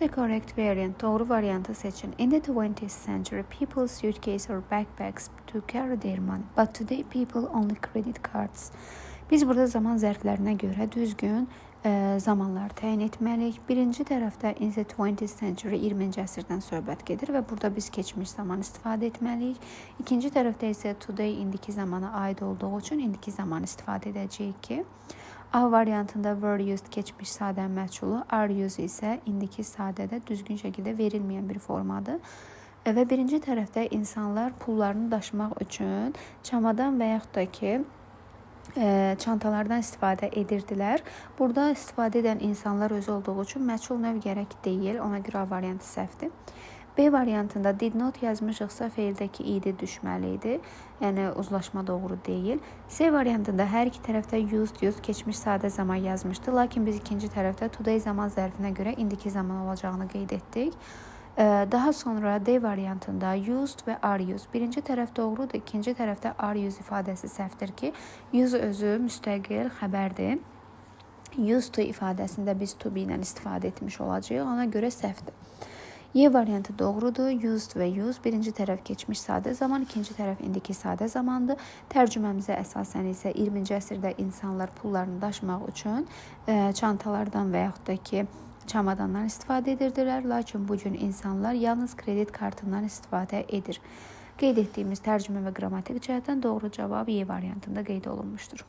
The correct variant, doğru variantı seçin. In the 20th century, people used suitcases or backpacks to carry their money, but today people only credit cards. Biz burada zaman zərflərinə görə düzgün zamanlar təyin etməliyik. Birinci tərəfdə in the 20th century 20-ci əsrdən söhbət gedir və burada biz keçmiş zaman istifadə etməliyik. İkinci tərəfdə isə today indiki zamana aid olduğu üçün indiki zaman istifadə edəcəyik ki, A variantında were used keçmiş sadə məchulu, are used isə indiki sadədə düzgün şəkildə verilməyən bir formadır. Və birinci tərəfdə insanlar pullarını daşımaq üçün çamadan və yaxud da ki, çantalardan istifadə edirdilər. Burada istifadə edən insanlar özü olduğu üçün məchul növ gərək deyil, ona görə A variantı səhvdir. B variantında did not yazmışıqsa feildəki idi düşməli idi. Yəni uzlaşma doğru deyil. C variantında hər iki tərəfdə used keçmiş sadə zaman yazmışdı. Lakin biz ikinci tərəfdə today zaman zərfinə görə indiki zaman olacağını qeyd etdik. Daha sonra D variantında used və are used. Birinci tərəf doğrudur, ikinci tərəfdə are used ifadəsi səhvdir ki, use özü müstəqil xəbərdir. Used to ifadəsində biz to be ilə istifadə etmiş olacağıq, ona görə səhvdir. Y variantı doğrudur. Used və used. Birinci tərəf keçmiş sadə zaman, ikinci tərəf indiki sadə zamandır. Tərcüməmizə əsasən isə 20-ci əsrdə insanlar pullarını daşımaq üçün çantalardan və yaxud da ki, çamadandan istifadə edirdilər. Lakin bugün insanlar yalnız kredit kartından istifadə edir. Qeyd etdiyimiz tərcümə və qrammatik cəhətdən doğru cavab Y variantında qeyd olunmuşdur.